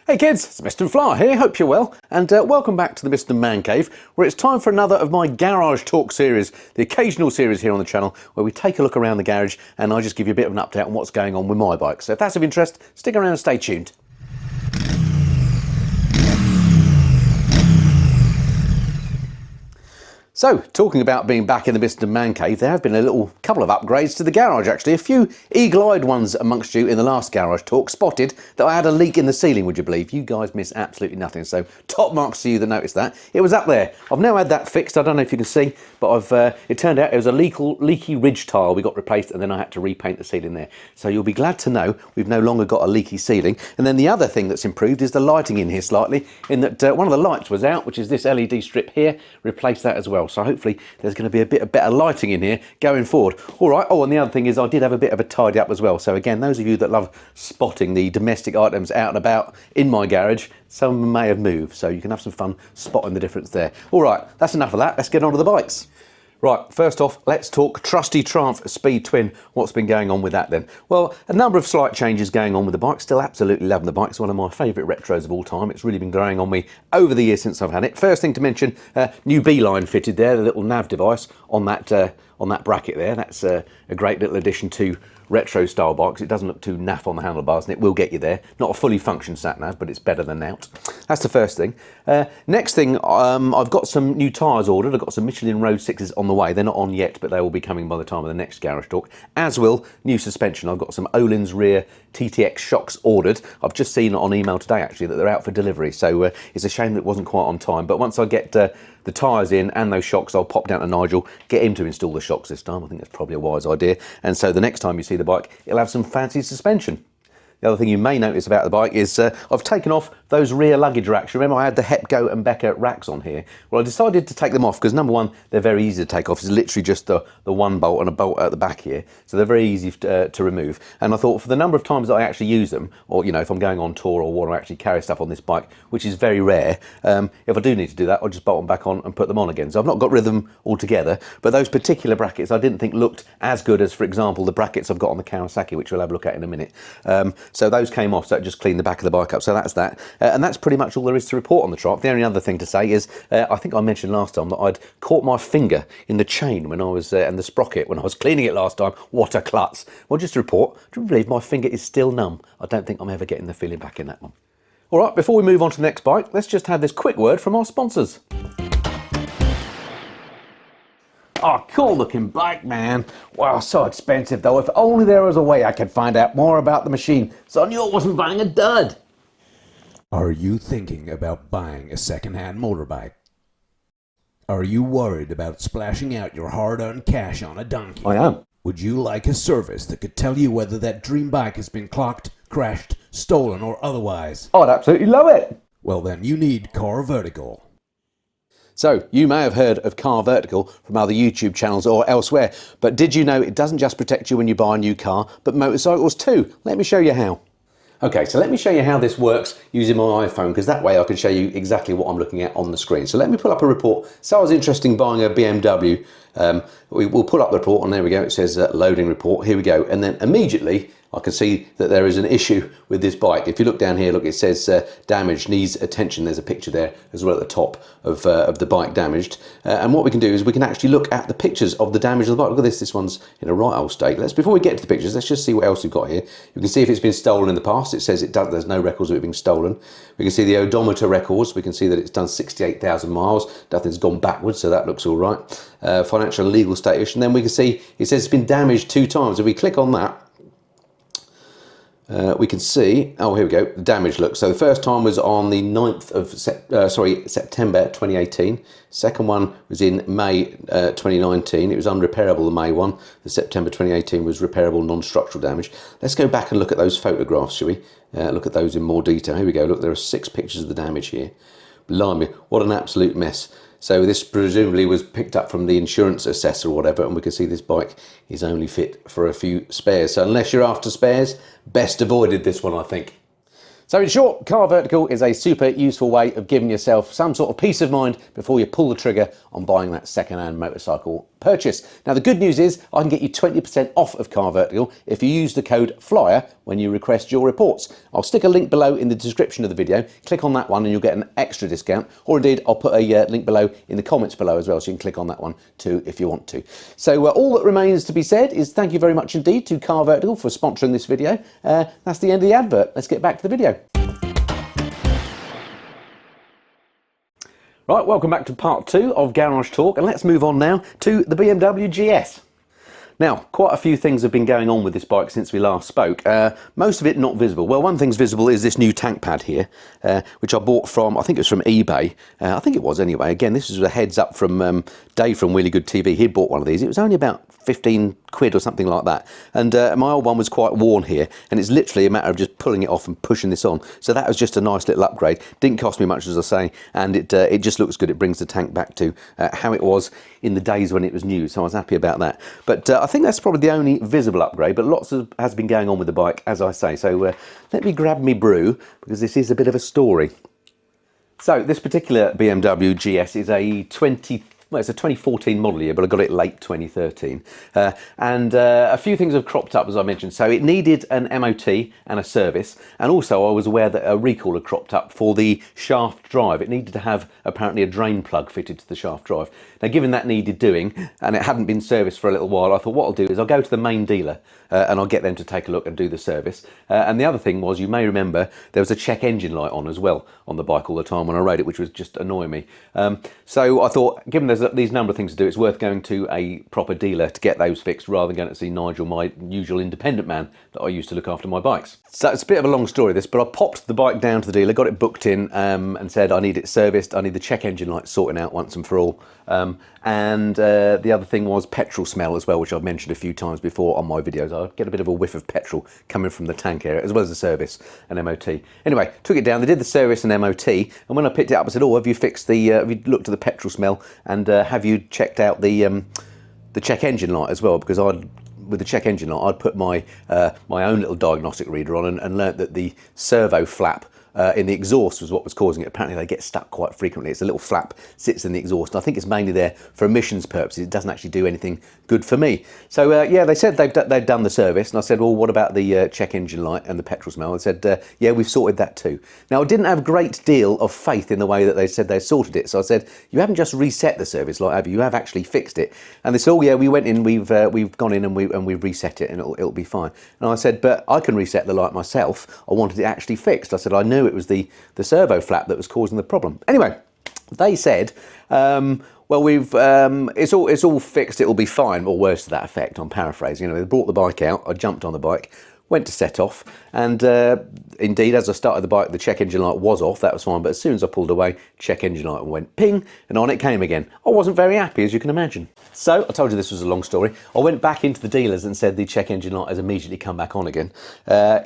Hey kids, it's Mr. Flower here, hope you're well, and welcome back to the Mr. Man Cave, where it's time for another of my Garage Talk series, the occasional series here on the channel, where we take a look around the garage and I just give you a bit of an update on what's going on with my bike. So if that's of interest, stick around and stay tuned. So, talking about being back in the Mr. Man Cave, there have been a couple of upgrades to the garage actually. A few eagle-eyed ones amongst you in the last Garage Talk spotted that I had a leak in the ceiling, would you believe? You guys miss absolutely nothing, so top marks to you that noticed that. It was up there. I've now had that fixed, I don't know if you can see, but it turned out it was a leaky ridge tile we got replaced, and then I had to repaint the ceiling there. So you'll be glad to know we've no longer got a leaky ceiling. And then the other thing that's improved is the lighting in here slightly, in that one of the lights was out, which is this LED strip here, replaced that as well. So hopefully there's going to be a bit of better lighting in here going forward. All right. Oh, and the other thing is I did have a bit of a tidy up as well. So again, those of you that love spotting the domestic items out and about in my garage, some of them may have moved. So you can have some fun spotting the difference there. All right. That's enough of that. Let's get on to the bikes. Right, first off, let's talk trusty Triumph Speed Twin. What's been going on with that then? Well, a number of slight changes going on with the bike. Still absolutely loving the bike. It's one of my favourite retros of all time. It's really been growing on me over the years since I've had it. First thing to mention, new B-line fitted there, the little nav device on that bracket there. That's a great little addition to retro style bikes. It doesn't look too naff on the handlebars and it will get you there. Not a fully functioned sat nav, but it's better than out. That's the first thing. Next thing, I've got some new tyres ordered. I've got some Michelin Road 6s on the way. They're not on yet, but they will be coming by the time of the next Garage Talk. As will new suspension. I've got some Öhlins rear TTX shocks ordered. I've just seen on email today actually that they're out for delivery. So it's a shame that it wasn't quite on time. But once I get the tyres in and those shocks, I'll pop down to Nigel, get him to install the shocks this time. I think that's probably a wise idea. And so the next time you see the bike, it'll have some fancy suspension. The other thing you may notice about the bike is I've taken off those rear luggage racks. Remember I had the Hepco and Becker racks on here? Well, I decided to take them off because number one, they're very easy to take off. It's literally just the one bolt and a bolt at the back here. So they're very easy to remove. And I thought for the number of times that I actually use them, or you know, if I'm going on tour or want to actually carry stuff on this bike, which is very rare, if I do need to do that, I'll just bolt them back on and put them on again. So I've not got rid of them altogether, but those particular brackets I didn't think looked as good as, for example, the brackets I've got on the Kawasaki, which we'll have a look at in a minute. So those came off, so it just cleaned the back of the bike up. So that's that. And that's pretty much all there is to report on the Triumph. The only other thing to say is, I think I mentioned last time that I'd caught my finger in the chain when I was, and the sprocket when I was cleaning it last time. What a klutz. Well, just to report, do you believe my finger is still numb? I don't think I'm ever getting the feeling back in that one. All right, before we move on to the next bike, let's just have this quick word from our sponsors. Oh, cool looking bike, man. Wow, so expensive though. If only there was a way I could find out more about the machine so I knew I wasn't buying a dud. Are you thinking about buying a second-hand motorbike? Are you worried about splashing out your hard-earned cash on a donkey? I am. Would you like a service that could tell you whether that dream bike has been clocked, crashed, stolen, or otherwise? I'd absolutely love it. Well then, you need Car Vertical. So, you may have heard of Car Vertical from other YouTube channels or elsewhere, but did you know it doesn't just protect you when you buy a new car, but motorcycles too? Let me show you how. Okay, so let me show you how this works using my iPhone, because that way I can show you exactly what I'm looking at on the screen. So let me pull up a report. So I was interested in buying a BMW. We'll pull up the report, and there we go. It says loading report. Here we go. And then immediately I can see that there is an issue with this bike. If you look down here, look, it says damage, needs attention. There's a picture there as well at the top of the bike damaged. And what we can do is we can actually look at the pictures of the damage of the bike. Look at this one's in a right old state. Before we get to the pictures, let's just see what else we've got here. You can see if it's been stolen in the past. It says there's no records of it being stolen. We can see the odometer records. We can see that it's done 68,000 miles. Nothing's gone backwards, so that looks all right. Financial and legal status. And then we can see it says it's been damaged 2 times. If we click on that, we can see, oh, here we go, the damage look. So the first time was on the 9th of September 2018. Second one was in May 2019. It was unrepairable, the May one. The September 2018 was repairable non-structural damage. Let's go back and look at those photographs, shall we? Look at those in more detail. Here we go. Look, there are 6 pictures of the damage here. Blimey, what an absolute mess. So this presumably was picked up from the insurance assessor or whatever, and we can see this bike is only fit for a few spares. So unless you're after spares, best avoided this one, I think. So in short, Car Vertical is a super useful way of giving yourself some sort of peace of mind before you pull the trigger on buying that second-hand motorcycle purchase. Now the good news is I can get you 20% off of Car Vertical if you use the code FLYER when you request your reports. I'll stick a link below in the description of the video. Click on that one and you'll get an extra discount, or indeed I'll put a link below in the comments below as well, so you can click on that one too if you want to. So all that remains to be said is thank you very much indeed to Car Vertical for sponsoring this video. That's the end of the advert. Let's get back to the video. Right, welcome back to part 2 of Garage Talk, and let's move on now to the BMW GS. Now, quite a few things have been going on with this bike since we last spoke. Most of it not visible. Well, one thing's visible is this new tank pad here, which I bought from, I think it was from eBay. I think it was anyway. Again, this was a heads up from Dave from Really Good TV. He'd bought one of these. It was only about 15 quid or something like that. And my old one was quite worn here, and it's literally a matter of just pulling it off and pushing this on. So that was just a nice little upgrade. Didn't cost me much, as I say, and it just looks good. It brings the tank back to how it was in the days when it was new, so I was happy about that. But I think that's probably the only visible upgrade, but lots has been going on with the bike, as I say. So let me grab me brew, because this is a bit of a story. So this particular BMW GS is it's a 2014 model year, but I got it late 2013. And a few things have cropped up, as I mentioned. So it needed an MOT and a service. And also I was aware that a recall had cropped up for the shaft drive. It needed to have apparently a drain plug fitted to the shaft drive. Now, given that needed doing, and it hadn't been serviced for a little while, I thought what I'll do is I'll go to the main dealer and I'll get them to take a look and do the service. And the other thing was, you may remember, there was a check engine light on as well on the bike all the time when I rode it, which was just annoying me. So I thought, given there's these number of things to do, it's worth going to a proper dealer to get those fixed rather than going to see Nigel, my usual independent man that I used to look after my bikes. So it's a bit of a long story this, but I popped the bike down to the dealer, got it booked in and said I need it serviced, I need the check engine light sorting out once and for all. And the other thing was petrol smell as well, which I've mentioned a few times before on my videos. I get a bit of a whiff of petrol coming from the tank area, as well as the service and MOT. Anyway, took it down, they did the service and MOT, and when I picked it up I said, oh, have you fixed the, have you looked at the petrol smell, and have you checked out the check engine light as well? Because with the check engine light, I'd put my my own little diagnostic reader on and learnt that the servo flap in the exhaust was what was causing it. Apparently they get stuck quite frequently. It's a little flap, sits in the exhaust, and I think it's mainly there for emissions purposes. It doesn't actually do anything good for me. So yeah, they said they'd done the service, and I said, well, what about the check engine light and the petrol smell? They said, yeah, we've sorted that too. Now, I didn't have a great deal of faith in the way that they said they sorted it, so I said, you haven't just reset the service light, have you? You have actually fixed it. And they said, oh yeah, we went in, we've gone in and we've reset it, and it'll be fine. And I said, but I can reset the light myself. I wanted it actually fixed. I said, I knew it was the servo flap that was causing the problem. Anyway, they said, well, it's all fixed, it'll be fine, or words to that effect. I'm paraphrasing. You know, they brought the bike out, I jumped on the bike, went to set off, and indeed, as I started the bike, the check engine light was off, that was fine, but as soon as I pulled away, check engine light went ping, and on it came again. I wasn't very happy, as you can imagine. So, I told you this was a long story. I went back into the dealers and said the check engine light has immediately come back on again.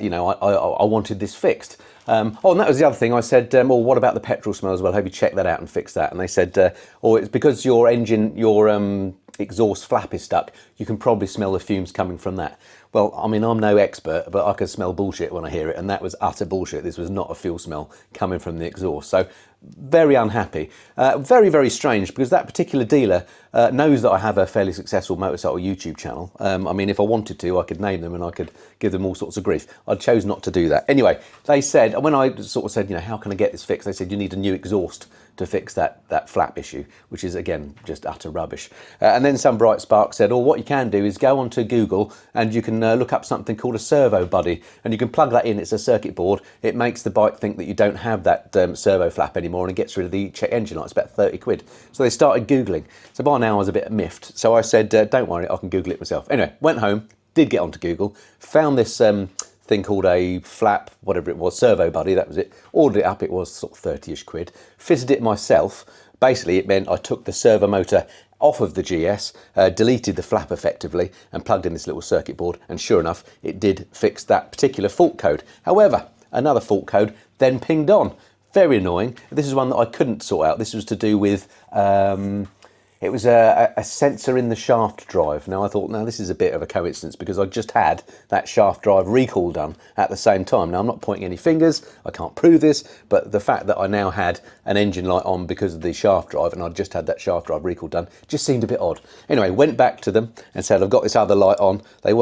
You know, I wanted this fixed. Oh, and that was the other thing. I said, well, what about the petrol smell as well? Have you checked that out and fixed that? And they said, oh, it's because your engine, your exhaust flap is stuck. You can probably smell the fumes coming from that. Well, I mean, I'm no expert, but I can smell bullshit when I hear it, and that was utter bullshit. This was not a fuel smell coming from the exhaust. So, very unhappy. Very, very strange, because that particular dealer knows that I have a fairly successful motorcycle YouTube channel. I mean, if I wanted to, I could name them and I could give them all sorts of grief. I chose not to do that. Anyway, they said, when I sort of said, you know, how can I get this fixed? They said, you need a new exhaust to fix that flap issue, which is, again, just utter rubbish. And then some bright spark said, oh, what you can do is go onto Google and you can look up something called a servo buddy, and you can plug that in. It's a circuit board. It makes the bike think that you don't have that servo flap anymore, and it gets rid of the check engine light. It's about 30 quid. So they started Googling. So by now I was a bit miffed. So I said, don't worry, I can Google it myself. Anyway, went home, did get onto Google, found this thing called a flap, whatever it was, servo buddy, that was it. Ordered it up, it was sort of 30-ish quid. Fitted it myself. Basically, it meant I took the servo motor off of the GS, deleted the flap effectively, and plugged in this little circuit board, and sure enough, it did fix that particular fault code. However, another fault code then pinged on. Very annoying. This is one that I couldn't sort out. This was to do with, it It was a sensor in the shaft drive. Now I thought, now this is a bit of a coincidence because I just had that shaft drive recall done at the same time. Now I'm not pointing any fingers, I can't prove this, but the fact that I now had an engine light on because of the shaft drive and I just had that shaft drive recall done just seemed a bit odd. Anyway, went back to them and said, I've got this other light on. They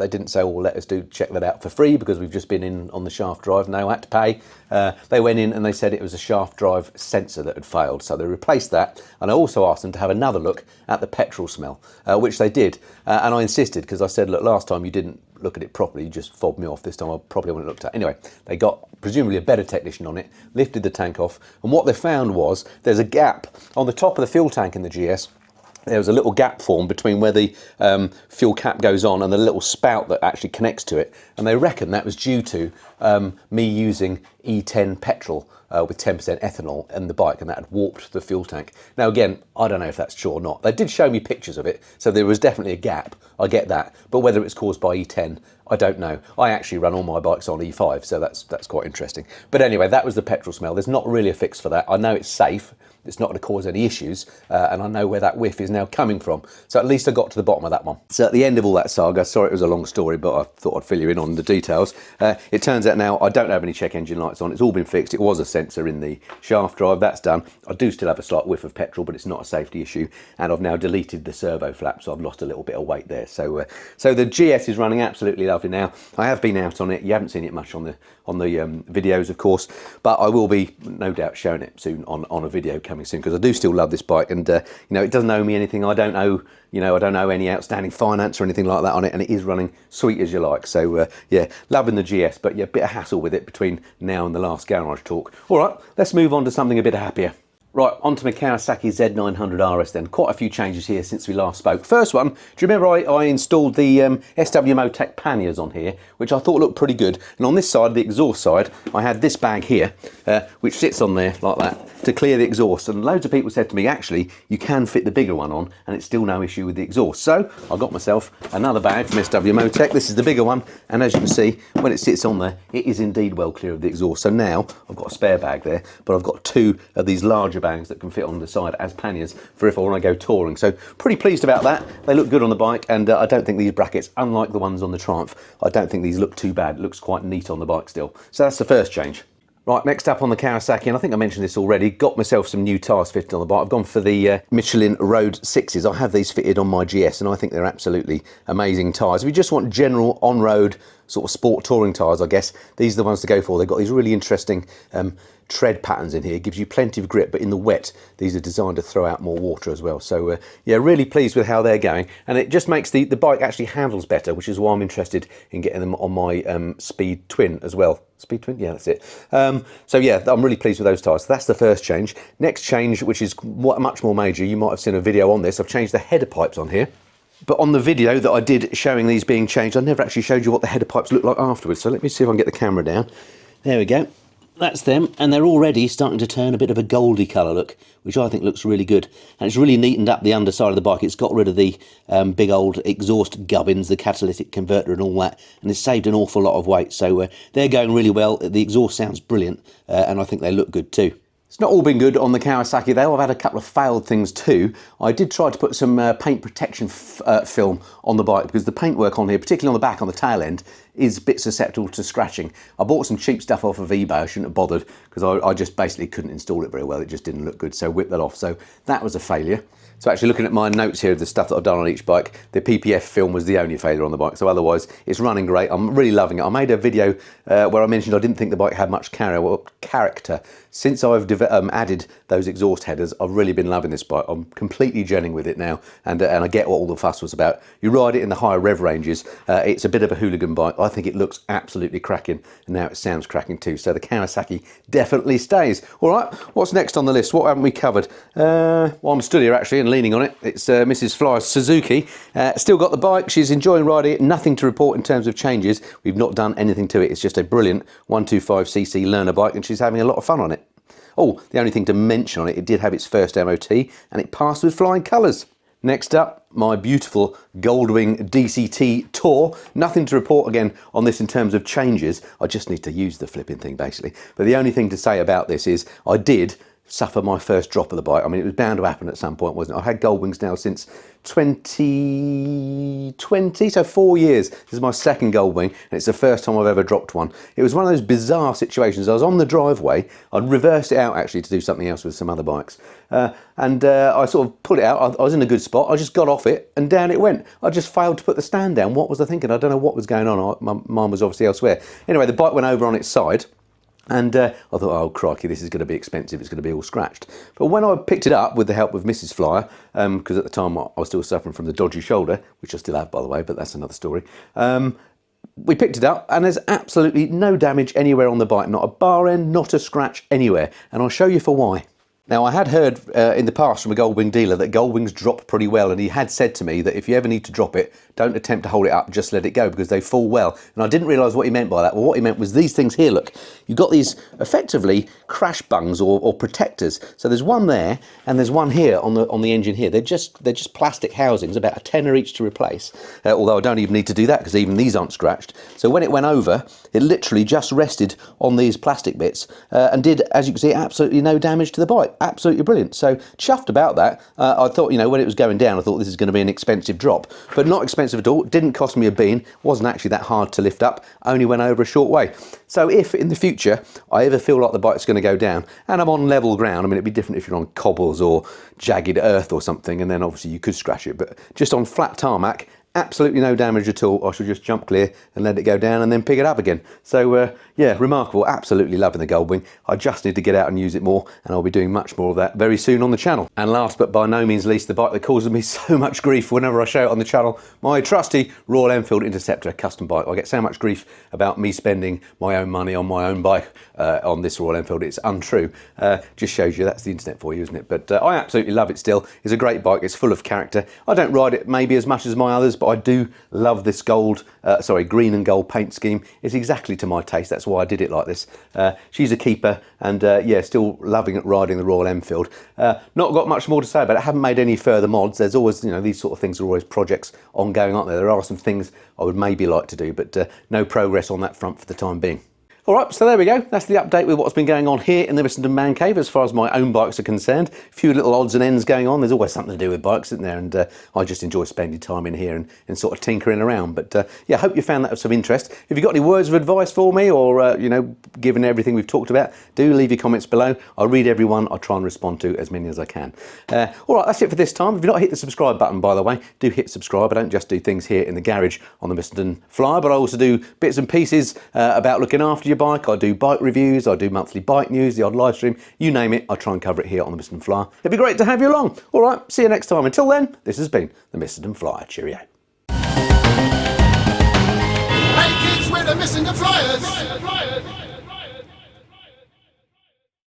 didn't say, well, let us check that out for free because we've just been in on the shaft drive. No, I had to pay. They went in and they said it was a shaft drive sensor that had failed. So they replaced that. And I also asked them to have another look at the petrol smell, which they did. And I insisted because I said, look, last time you didn't look at it properly, you just fobbed me off. This time I probably wouldn't have looked at it. Anyway, they got presumably a better technician on it, lifted the tank off. And what they found was there's a gap on the top of the fuel tank in the GS. There was a little gap formed between where the fuel cap goes on and the little spout that actually connects to it. And they reckon that was due to me using E10 petrol with 10% ethanol in the bike, and that had warped the fuel tank. Now again, I don't know if that's true or not. They did show me pictures of it, so there was definitely a gap. I get that. But whether it's caused by E10, I don't know. I actually run all my bikes on E5, so that's quite interesting. But anyway, that was the petrol smell. There's not really a fix for that. I know it's safe. It's not going to cause any issues, and I know where that whiff is now coming from. So at least I got to the bottom of that one. So at the end of all that saga, sorry it was a long story, but I thought I'd fill you in on the details. It turns out now I don't have any check engine lights on. It's all been fixed. It was a sensor in the shaft drive. That's done. I do still have a slight whiff of petrol, but it's not a safety issue. And I've now deleted the servo flap, so I've lost a little bit of weight there. So the GS is running absolutely lovely now. I have been out on it. You haven't seen it much on the videos, of course, but I will be no doubt showing it soon on a video coming soon, because I do still love this bike, and you know, it doesn't owe me anything. I don't owe, you know, I don't owe any outstanding finance or anything like that on it, and it is running sweet as you like. So yeah, loving the GS, but yeah, a bit of hassle with it between now and the last garage talk. All right, let's move on to something a bit happier. Right, onto my Kawasaki Z900 RS then. Quite a few changes here since we last spoke. First one, do you remember I installed the SW Motec panniers on here, which I thought looked pretty good. And on this side, the exhaust side, I had this bag here, which sits on there like that, to clear the exhaust. And loads of people said to me, actually, you can fit the bigger one on, and it's still no issue with the exhaust. So I got myself another bag from SW Motec. This is the bigger one, and as you can see, when it sits on there, it is indeed well clear of the exhaust. So now I've got a spare bag there, but I've got two of these larger bags that can fit on the side as panniers for if I want to go touring. So pretty pleased about that. They look good on the bike, and I don't think these brackets, unlike the ones on the Triumph, I don't think these look too bad. It looks quite neat on the bike still. So that's the first change. Right, next up on the Kawasaki, and I think I mentioned this already, got myself some new tyres fitted on the bike. I've gone for the Michelin Road 6s. I have these fitted on my GS, and I think they're absolutely amazing tyres. If you just want general on-road sort of sport touring tyres, I guess, these are the ones to go for. They've got these really interesting tread patterns in here. It gives you plenty of grip, but in the wet, these are designed to throw out more water as well. So yeah, really pleased with how they're going, and it just makes the bike actually handles better, which is why I'm interested in getting them on my Speed Twin as well. Speed Twin, yeah, that's it. So yeah, I'm really pleased with those tyres. So that's the first change. Next change, which is much more major, you might have seen a video on this. I've changed the header pipes on here. But on the video that I did showing these being changed, I never actually showed you what the header pipes look like afterwards. So let me see if I can get the camera down. There we go. That's them, and they're already starting to turn a bit of a goldy colour look, which I think looks really good. And it's really neatened up the underside of the bike. It's got rid of the big old exhaust gubbins, the catalytic converter and all that, and it's saved an awful lot of weight. So they're going really well. The exhaust sounds brilliant, and I think they look good too. It's not all been good on the Kawasaki though. I've had a couple of failed things too. I did try to put some paint protection film on the bike, because the paintwork on here, particularly on the back, on the tail end, is a bit susceptible to scratching. I bought some cheap stuff off of eBay. I shouldn't have bothered, because I just basically couldn't install it very well. It just didn't look good, so whipped that off. So that was a failure. So actually looking at my notes here of the stuff that I've done on each bike, the PPF film was the only failure on the bike. So otherwise, it's running great. I'm really loving it. I made a video where I mentioned I didn't think the bike had much character. Since I've added those exhaust headers, I've really been loving this bike. I'm completely gelling with it now, and I get what all the fuss was about. You ride it in the higher rev ranges. It's a bit of a hooligan bike. I think it looks absolutely cracking, and now it sounds cracking too. So the Kawasaki definitely stays. All right, what's next on the list? What haven't we covered? Well, I'm stood here actually and leaning on it. It's Mrs. Fly's Suzuki. Still got the bike. She's enjoying riding it. Nothing to report in terms of changes. We've not done anything to it. It's just a brilliant 125cc learner bike, and she's having a lot of fun on it. Oh, the only thing to mention on it, it did have its first MOT, and it passed with flying colours. Next up, my beautiful Goldwing DCT Tour. Nothing to report again on this in terms of changes. I just need to use the flipping thing basically. But the only thing to say about this is I did suffer my first drop of the bike. I mean, it was bound to happen at some point, wasn't it? I've had Goldwings now since 2020, so 4 years. This is my second Goldwing, and it's the first time I've ever dropped one. It was one of those bizarre situations. I was on the driveway, I'd reversed it out actually to do something else with some other bikes, and I sort of put it out. I was in a good spot. I just got off it, and down it went. I just failed to put the stand down. What was I thinking? I don't know what was going on. My mind was obviously elsewhere. Anyway, the bike went over on its side. And I thought, oh crikey, this is going to be expensive, it's going to be all scratched. But when I picked it up with the help of Mrs. Flyer, because at the time I was still suffering from the dodgy shoulder, which I still have by the way, but that's another story. We picked it up and there's absolutely no damage anywhere on the bike, not a bar end, not a scratch anywhere. And I'll show you for why. Now, I had heard in the past from a Goldwing dealer that Goldwings drop pretty well, and he had said to me that if you ever need to drop it, don't attempt to hold it up, just let it go, because they fall well. And I didn't realise what he meant by that. Well, what he meant was these things here, look, you've got these effectively crash bungs or protectors. So there's one there, and there's one here on the engine here. They're just plastic housings, about a tenner each to replace. Although I don't even need to do that, because even these aren't scratched. So when it went over, it literally just rested on these plastic bits, and did, as you can see, absolutely no damage to the bike. Absolutely brilliant. So chuffed about that. I thought, you know, when it was going down, I thought this is going to be an expensive drop, but not expensive at all. Didn't cost me a bean. Wasn't actually that hard to lift up. Only went over a short way. So if in the future I ever feel like the bike's going to go down and I'm on level ground, I mean, it'd be different if you're on cobbles or jagged earth or something, and then obviously you could scratch it, but just on flat tarmac, absolutely no damage at all. I shall just jump clear and let it go down and then pick it up again. So yeah, remarkable. Absolutely loving the Goldwing. I just need to get out and use it more, and I'll be doing much more of that very soon on the channel. And last but by no means least, the bike that causes me so much grief whenever I show it on the channel, my trusty Royal Enfield Interceptor custom bike. I get so much grief about me spending my own money on my own bike on this Royal Enfield. It's untrue. Just shows you that's the internet for you, isn't it? But I absolutely love it still. It's a great bike. It's full of character. I don't ride it maybe as much as my others, but I do love this green and gold paint scheme. It's exactly to my taste. That's why I did it like this. She's a keeper, and yeah, still loving it riding the Royal Enfield. Not got much more to say about it. I haven't made any further mods. There's always, you know, these sort of things are always projects ongoing, aren't there? There are some things I would maybe like to do, but no progress on that front for the time being. All right, so there we go. That's the update with what's been going on here in the Mr. Man Cave as far as my own bikes are concerned. A few little odds and ends going on. There's always something to do with bikes, isn't there? And I just enjoy spending time in here and sort of tinkering around. But yeah, I hope you found that of some interest. If you've got any words of advice for me, or you know, given everything we've talked about, do leave your comments below. I'll read every one. I'll try and respond to as many as I can. All right, that's it for this time. If you've not hit the subscribe button, by the way, do hit subscribe. I don't just do things here in the garage on the Mr. Flyer, but I also do bits and pieces about looking after your bike. I do bike reviews, I do monthly bike news, the odd live stream, you name it, I try and cover it here on the Mr. Flyer. It'd be great to have you along. All right, see you next time. Until then, this has been the Mr. Flyer. Cheerio. Hey kids, we're the Mr. Flyers.